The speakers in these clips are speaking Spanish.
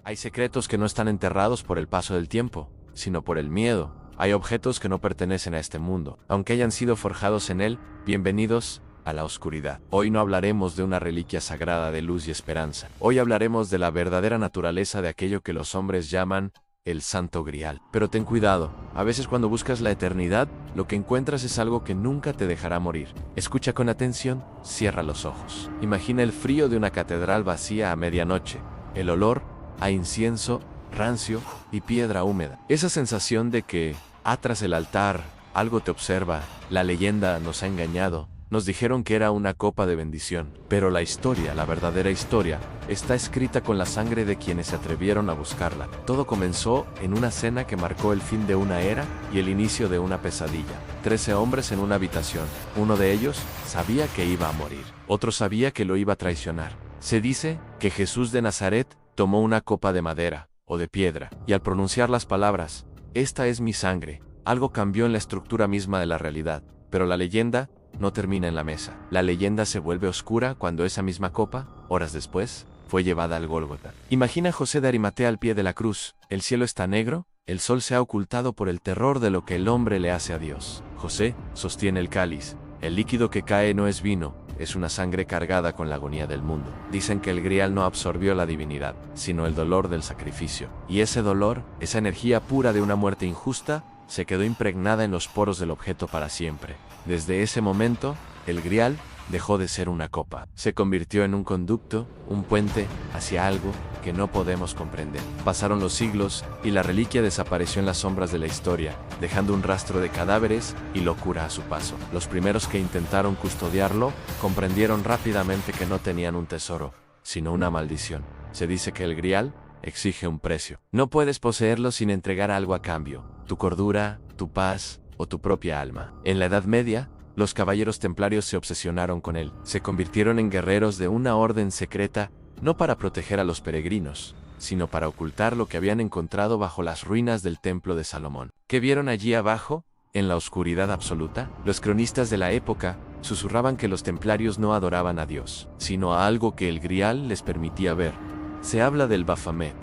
Hay secretos que no están enterrados por el paso del tiempo, sino por el miedo. Hay objetos que no pertenecen a este mundo, aunque hayan sido forjados en él. Bienvenidos a la oscuridad. Hoy no hablaremos de una reliquia sagrada de luz y esperanza. Hoy hablaremos de la verdadera naturaleza de aquello que los hombres llaman el Santo Grial. Pero ten cuidado, a veces cuando buscas la eternidad, lo que encuentras es algo que nunca te dejará morir. Escucha con atención, cierra los ojos. Imagina el frío de una catedral vacía a medianoche, el olor a incienso, rancio y piedra húmeda. Esa sensación de que, tras el altar, algo te observa. La leyenda nos ha engañado. Nos dijeron que era una copa de bendición. Pero la historia, la verdadera historia, está escrita con la sangre de quienes se atrevieron a buscarla. Todo comenzó en una cena que marcó el fin de una era y el inicio de una pesadilla. 13 hombres en una habitación. Uno de ellos sabía que iba a morir. Otro sabía que lo iba a traicionar. Se dice que Jesús de Nazaret tomó una copa de madera o de piedra, y al pronunciar las palabras, «Esta es mi sangre», algo cambió en la estructura misma de la realidad. Pero la leyenda no termina en la mesa. La leyenda se vuelve oscura cuando esa misma copa, horas después, fue llevada al Gólgota. Imagina a José de Arimatea al pie de la cruz. El cielo está negro, el sol se ha ocultado por el terror de lo que el hombre le hace a Dios. José sostiene el cáliz. El líquido que cae no es vino, es una sangre cargada con la agonía del mundo. Dicen que el Grial no absorbió la divinidad, sino el dolor del sacrificio. Y ese dolor, esa energía pura de una muerte injusta, se quedó impregnada en los poros del objeto para siempre. Desde ese momento, el Grial dejó de ser una copa. Se convirtió en un conducto, un puente, hacia algo que no podemos comprender. Pasaron los siglos, y la reliquia desapareció en las sombras de la historia, dejando un rastro de cadáveres y locura a su paso. Los primeros que intentaron custodiarlo, comprendieron rápidamente que no tenían un tesoro, sino una maldición. Se dice que el Grial exige un precio. No puedes poseerlo sin entregar algo a cambio: tu cordura, tu paz o tu propia alma. En la Edad Media, los caballeros templarios se obsesionaron con él. Se convirtieron en guerreros de una orden secreta, no para proteger a los peregrinos, sino para ocultar lo que habían encontrado bajo las ruinas del templo de Salomón. ¿Qué vieron allí abajo, en la oscuridad absoluta? Los cronistas de la época susurraban que los templarios no adoraban a Dios, sino a algo que el Grial les permitía ver. Se habla del Baphomet,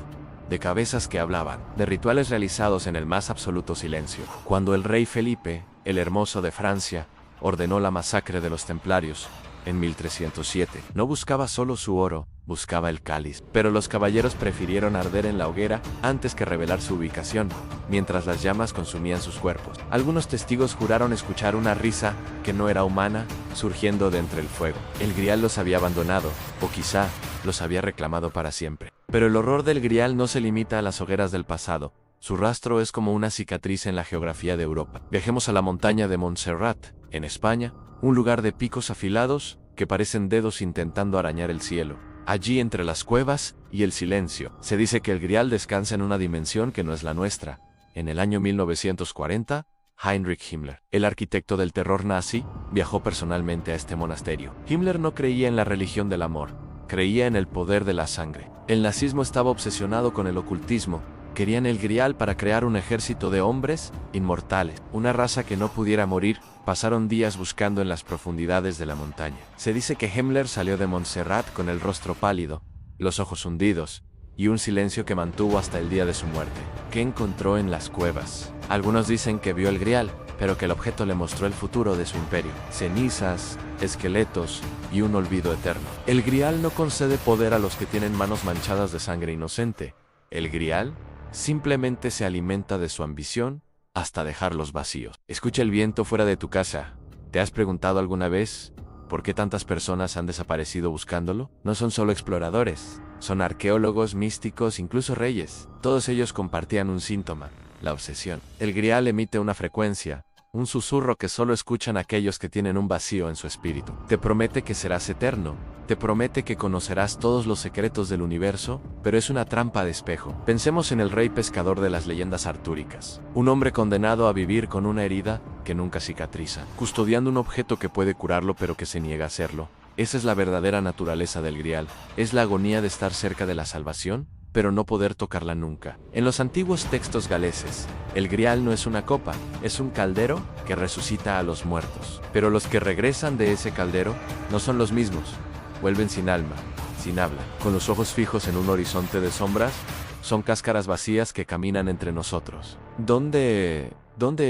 de cabezas que hablaban, de rituales realizados en el más absoluto silencio. Cuando el rey Felipe, el Hermoso de Francia, ordenó la masacre de los templarios, en 1307, no buscaba solo su oro, buscaba el cáliz. Pero los caballeros prefirieron arder en la hoguera antes que revelar su ubicación, mientras las llamas consumían sus cuerpos. Algunos testigos juraron escuchar una risa que no era humana, surgiendo de entre el fuego. El Grial los había abandonado, o quizá los había reclamado para siempre. Pero el horror del Grial no se limita a las hogueras del pasado. Su rastro es como una cicatriz en la geografía de Europa. Viajemos a la montaña de Montserrat, en España, un lugar de picos afilados que parecen dedos intentando arañar el cielo. Allí, entre las cuevas y el silencio, se dice que el Grial descansa en una dimensión que no es la nuestra. En el año 1940, Heinrich Himmler, el arquitecto del terror nazi, viajó personalmente a este monasterio. Himmler no creía en la religión del amor, creía en el poder de la sangre. El nazismo estaba obsesionado con el ocultismo. Querían el Grial para crear un ejército de hombres inmortales, una raza que no pudiera morir. Pasaron días buscando en las profundidades de la montaña. Se dice que Himmler salió de Montserrat con el rostro pálido, los ojos hundidos, y un silencio que mantuvo hasta el día de su muerte. ¿Qué encontró en las cuevas? Algunos dicen que vio el Grial, pero que el objeto le mostró el futuro de su imperio. Cenizas, esqueletos y un olvido eterno. El Grial no concede poder a los que tienen manos manchadas de sangre inocente. El Grial simplemente se alimenta de su ambición hasta dejarlos vacíos. Escucha el viento fuera de tu casa. ¿Te has preguntado alguna vez por qué tantas personas han desaparecido buscándolo? No son solo exploradores, son arqueólogos, místicos, incluso reyes. Todos ellos compartían un síntoma: la obsesión. El Grial emite una frecuencia, un susurro que solo escuchan aquellos que tienen un vacío en su espíritu. Te promete que serás eterno, te promete que conocerás todos los secretos del universo, pero es una trampa de espejo. Pensemos en el rey pescador de las leyendas artúricas, un hombre condenado a vivir con una herida que nunca cicatriza, custodiando un objeto que puede curarlo pero que se niega a hacerlo. Esa es la verdadera naturaleza del Grial. ¿Es la agonía de estar cerca de la salvación? pero no poder tocarla nunca. En los antiguos textos galeses, el grial no es una copa, es un caldero que resucita a los muertos. Pero los que regresan de ese caldero no son los mismos. Vuelven sin alma, sin habla, con los ojos fijos en un horizonte de sombras. Son cáscaras vacías que caminan entre nosotros. ¿Dónde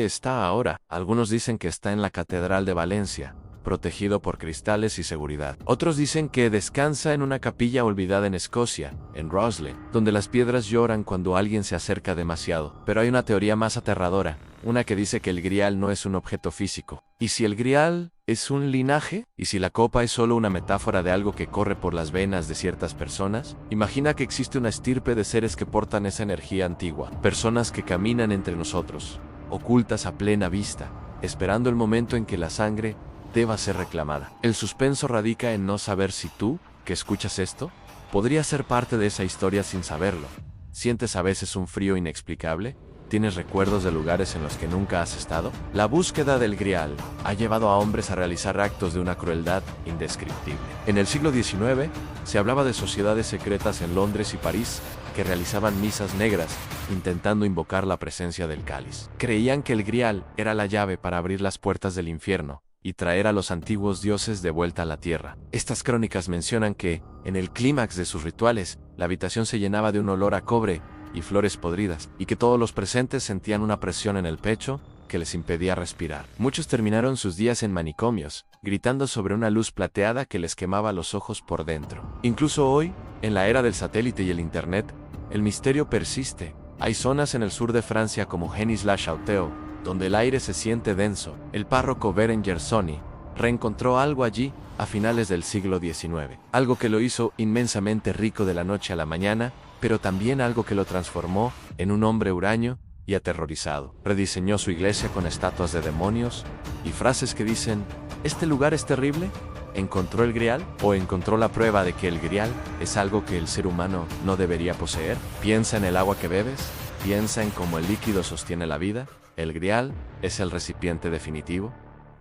está ahora? Algunos dicen que está en la Catedral de Valencia, protegido por cristales y seguridad. Otros dicen que descansa en una capilla olvidada en Escocia, en Roslin, donde las piedras lloran cuando alguien se acerca demasiado. Pero hay una teoría más aterradora, una que dice que el grial no es un objeto físico. ¿Y si el grial es un linaje? ¿Y si la copa es solo una metáfora de algo que corre por las venas de ciertas personas? Imagina que existe una estirpe de seres que portan esa energía antigua, personas que caminan entre nosotros, ocultas a plena vista, esperando el momento en que la sangre deba ser reclamada. El suspenso radica en no saber si tú, que escuchas esto, podrías ser parte de esa historia sin saberlo. ¿Sientes a veces un frío inexplicable? ¿Tienes recuerdos de lugares en los que nunca has estado? La búsqueda del grial ha llevado a hombres a realizar actos de una crueldad indescriptible. En el siglo XIX se hablaba de sociedades secretas en Londres y París que realizaban misas negras intentando invocar la presencia del cáliz. Creían que el grial era la llave para abrir las puertas del infierno y traer a los antiguos dioses de vuelta a la tierra. Estas crónicas mencionan que, en el clímax de sus rituales, la habitación se llenaba de un olor a cobre y flores podridas, y que todos los presentes sentían una presión en el pecho que les impedía respirar. Muchos terminaron sus días en manicomios, gritando sobre una luz plateada que les quemaba los ojos por dentro. Incluso hoy, en la era del satélite y el internet, el misterio persiste. Hay zonas en el sur de Francia como Genis-la-Château, donde el aire se siente denso. El párroco Berenger Sony reencontró algo allí a finales del siglo XIX, algo que lo hizo inmensamente rico de la noche a la mañana, pero también algo que lo transformó en un hombre huraño y aterrorizado. Rediseñó su iglesia con estatuas de demonios y frases que dicen: ¿este lugar es terrible? ¿Encontró el grial? ¿O encontró la prueba de que el grial es algo que el ser humano no debería poseer? ¿Piensa en el agua que bebes? ¿Piensa en cómo el líquido sostiene la vida? ¿El grial es el recipiente definitivo?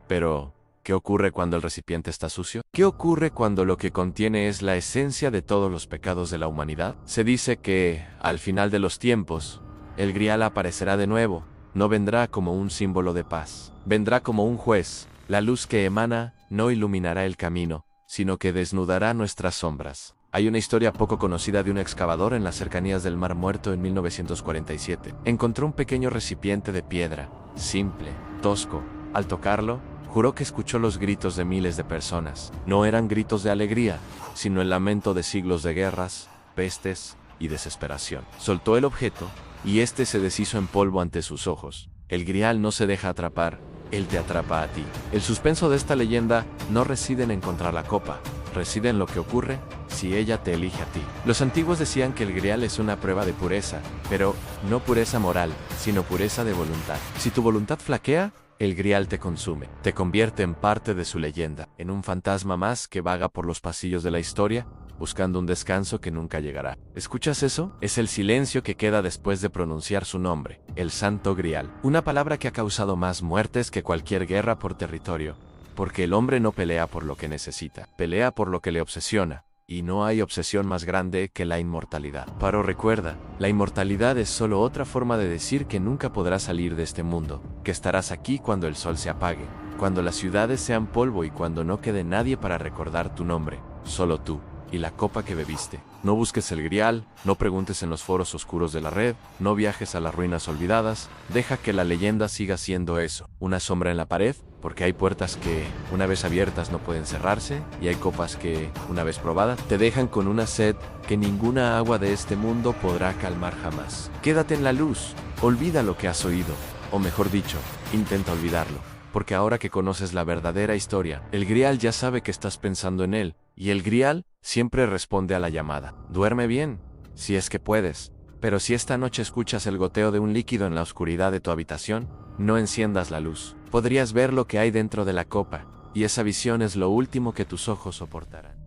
Pero ¿qué ocurre cuando el recipiente está sucio? ¿Qué ocurre cuando lo que contiene es la esencia de todos los pecados de la humanidad? Se dice que, al final de los tiempos, el grial aparecerá de nuevo. No vendrá como un símbolo de paz. Vendrá como un juez. La luz que emana no iluminará el camino, sino que desnudará nuestras sombras. Hay una historia poco conocida de un excavador en las cercanías del Mar Muerto en 1947. Encontró un pequeño recipiente de piedra, simple, tosco. Al tocarlo, juró que escuchó los gritos de miles de personas. No eran gritos de alegría, sino el lamento de siglos de guerras, pestes y desesperación. Soltó el objeto, y este se deshizo en polvo ante sus ojos. El grial no se deja atrapar, él te atrapa a ti. El suspenso de esta leyenda no reside en encontrar la copa, reside en lo que ocurre si ella te elige a ti. Los antiguos decían que el grial es una prueba de pureza, pero no pureza moral, sino pureza de voluntad. Si tu voluntad flaquea, el grial te consume, te convierte en parte de su leyenda, en un fantasma más que vaga por los pasillos de la historia, buscando un descanso que nunca llegará. ¿Escuchas eso? Es el silencio que queda después de pronunciar su nombre, el Santo Grial. Una palabra que ha causado más muertes que cualquier guerra por territorio, porque el hombre no pelea por lo que necesita, pelea por lo que le obsesiona. Y no hay obsesión más grande que la inmortalidad. Pero recuerda, la inmortalidad es solo otra forma de decir que nunca podrás salir de este mundo, que estarás aquí cuando el sol se apague, cuando las ciudades sean polvo y cuando no quede nadie para recordar tu nombre, solo tú y la copa que bebiste. No busques el grial, no preguntes en los foros oscuros de la red, no viajes a las ruinas olvidadas, deja que la leyenda siga siendo eso, una sombra en la pared, porque hay puertas que, una vez abiertas, no pueden cerrarse, y hay copas que, una vez probadas, te dejan con una sed que ninguna agua de este mundo podrá calmar jamás. Quédate en la luz, olvida lo que has oído, o mejor dicho, intenta olvidarlo, porque ahora que conoces la verdadera historia, el grial ya sabe que estás pensando en él, y el grial siempre responde a la llamada. Duerme bien, si es que puedes, pero si esta noche escuchas el goteo de un líquido en la oscuridad de tu habitación, no enciendas la luz. Podrías ver lo que hay dentro de la copa, y esa visión es lo último que tus ojos soportarán.